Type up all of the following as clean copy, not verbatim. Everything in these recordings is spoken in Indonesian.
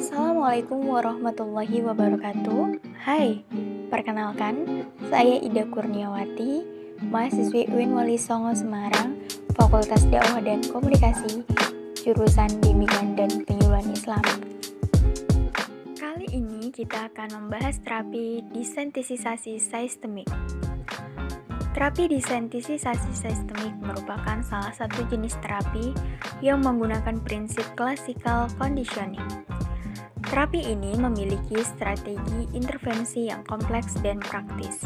Assalamualaikum warahmatullahi wabarakatuh. Hai, perkenalkan, saya Ida Kurniawati, mahasiswi UIN Wali Songo Semarang, Fakultas Dakwah dan Komunikasi, jurusan Bimbingan dan Penyuluhan Islam. Kali ini kita akan membahas terapi desensitisasi sistemik. Terapi desensitisasi sistemik merupakan salah satu jenis terapi yang menggunakan prinsip classical conditioning. Terapi ini memiliki strategi intervensi yang kompleks dan praktis.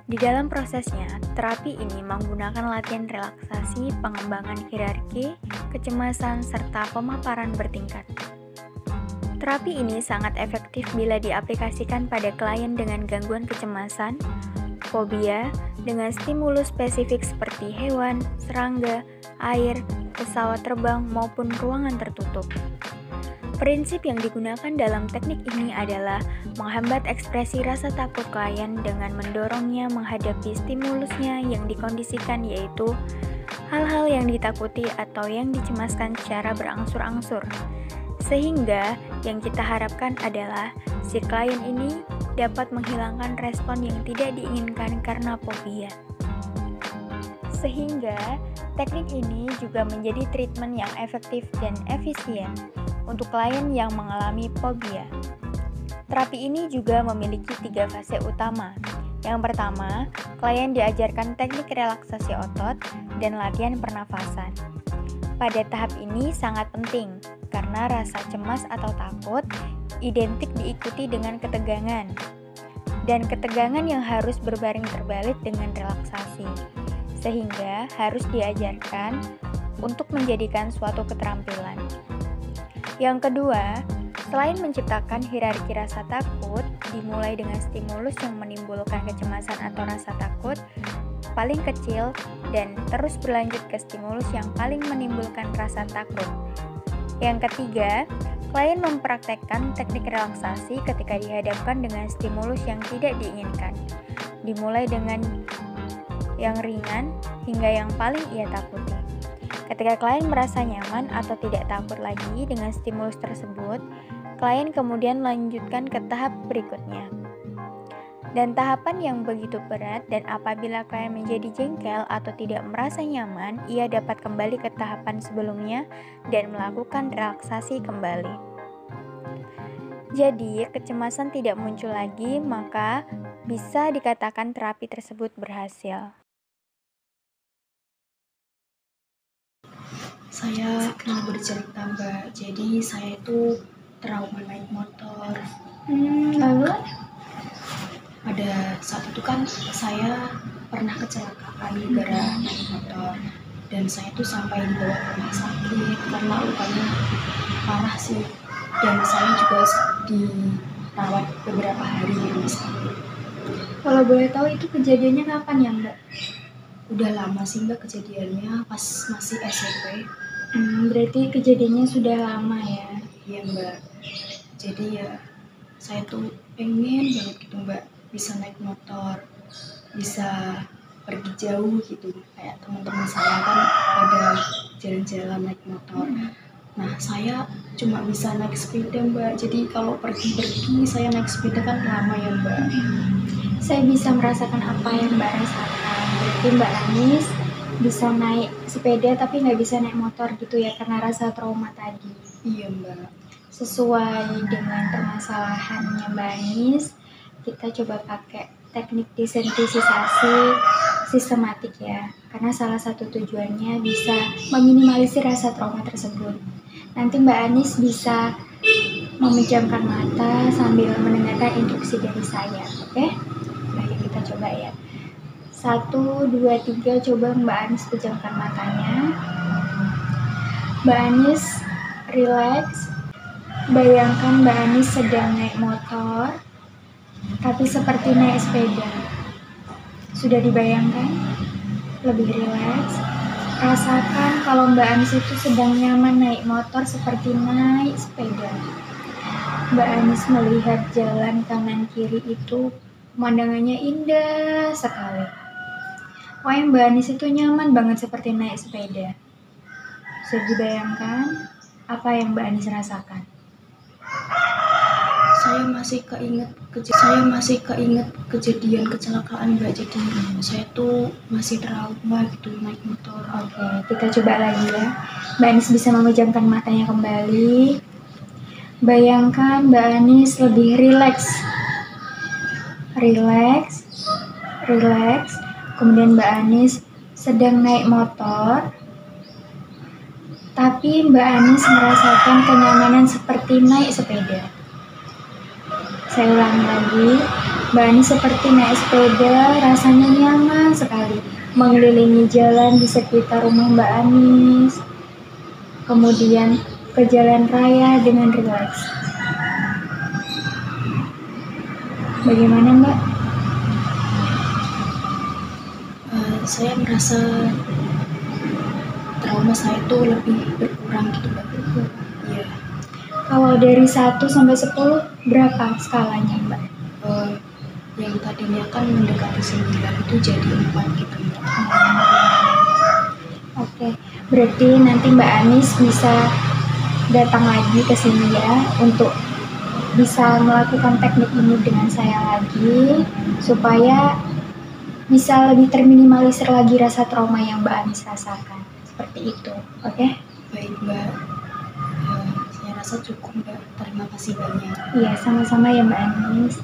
Di dalam prosesnya, terapi ini menggunakan latihan relaksasi, pengembangan hierarki, kecemasan, serta pemaparan bertingkat. Terapi ini sangat efektif bila diaplikasikan pada klien dengan gangguan kecemasan, fobia, dengan stimulus spesifik seperti hewan, serangga, air, pesawat terbang, maupun ruangan tertutup. Prinsip yang digunakan dalam teknik ini adalah menghambat ekspresi rasa takut klien dengan mendorongnya menghadapi stimulusnya yang dikondisikan, yaitu hal-hal yang ditakuti atau yang dicemaskan secara berangsur-angsur. Sehingga yang kita harapkan adalah si klien ini dapat menghilangkan respon yang tidak diinginkan karena fobia. Sehingga teknik ini juga menjadi treatment yang efektif dan efisien untuk klien yang mengalami fobia. Terapi ini juga memiliki 3 fase utama. Yang pertama, klien diajarkan teknik relaksasi otot dan latihan pernafasan. Pada tahap ini sangat penting karena rasa cemas atau takut identik diikuti dengan ketegangan, dan ketegangan yang harus berbaring terbalik dengan relaksasi, sehingga harus diajarkan untuk menjadikan suatu keterampilan. Yang kedua, selain menciptakan hierarki rasa takut, dimulai dengan stimulus yang menimbulkan kecemasan atau rasa takut paling kecil dan terus berlanjut ke stimulus yang paling menimbulkan rasa takut. Yang ketiga, klien mempraktekkan teknik relaksasi ketika dihadapkan dengan stimulus yang tidak diinginkan, dimulai dengan yang ringan hingga yang paling ia takuti. Ketika klien merasa nyaman atau tidak takut lagi dengan stimulus tersebut, klien kemudian melanjutkan ke tahap berikutnya. Dan tahapan yang begitu berat, dan apabila klien menjadi jengkel atau tidak merasa nyaman, ia dapat kembali ke tahapan sebelumnya dan melakukan relaksasi kembali. Jadi, kecemasan tidak muncul lagi, maka bisa dikatakan terapi tersebut berhasil. Saya mau bercerita, Mbak. Jadi saya itu trauma naik motor. Lalu? Pada saat itu kan saya pernah kecelakaan gara naik motor, dan saya tuh sampai dibawa ke rumah sakit karena lukanya parah sih, dan saya juga dirawat beberapa hari di rumah sakit. Kalau boleh tahu itu kejadiannya kapan ya, Mbak? Udah lama sih, Mbak, kejadiannya pas masih SMP. Berarti kejadiannya sudah lama ya? Iya, Mbak. Jadi ya saya tuh pengen banget gitu, Mbak, bisa naik motor, bisa pergi jauh gitu, kayak teman-teman saya kan pada jalan-jalan naik motor. Nah, saya cuma bisa naik sepeda, Mbak. Jadi kalau pergi-pergi saya naik sepeda kan lama ya, Mbak. Saya bisa merasakan apa yang Mbak rasakan. Berarti Mbak Anis bisa naik sepeda tapi nggak bisa naik motor gitu ya, karena rasa trauma tadi. Iya, Mbak. Sesuai dengan permasalahannya Mbak Anis, kita coba pakai teknik desensitisasi sistematik ya, karena salah satu tujuannya bisa meminimalisir rasa trauma tersebut. Nanti Mbak Anis bisa memejamkan mata sambil mendengarkan instruksi dari saya, oke? Nah, kita coba ya. 1, 2, 3, coba Mbak Anis pejamkan matanya. Mbak Anis relax. Bayangkan Mbak Anis sedang naik motor, tapi seperti naik sepeda. Sudah dibayangkan? Lebih rileks. Rasakan kalau Mbak Anis itu sedang nyaman naik motor seperti naik sepeda. Mbak Anis melihat jalan kanan kiri itu pemandangannya indah sekali. Pokoknya Mbak Anis itu nyaman banget seperti naik sepeda. Bisa dibayangkan apa yang Mbak Anis rasakan? saya masih keinget kejadian kecelakaan Mbak, jadi saya tuh masih trauma gitu naik motor. Oke, kita coba lagi ya. Mbak Anis bisa memejamkan matanya kembali. Bayangkan Mbak Anis lebih rileks. Kemudian Mbak Anis sedang naik motor, tapi Mbak Anis merasakan kenyamanan seperti naik sepeda. Saya ulangi lagi, Mbak Anis seperti naik sepeda, rasanya nyaman sekali, mengelilingi jalan di sekitar rumah Mbak Anis, kemudian ke jalan raya dengan rileks. Bagaimana Mbak? Saya merasa trauma saya tuh lebih berkurang gitu Mbak. Iya. Kalau dari 1 sampai 10 berapa skalanya Mbak? Yang tadinya kan mendekati 9 itu jadi 4 gitu Mbak. Oke, berarti nanti Mbak Anis bisa datang lagi ke sini ya untuk bisa melakukan teknik ini dengan saya lagi supaya bisa lebih terminimalisir lagi rasa trauma yang Mbak Anis rasakan. Seperti itu, oke? Baik Mbak, saya rasa cukup Mbak. Terima kasih banyak. Iya, sama-sama ya Mbak Anis.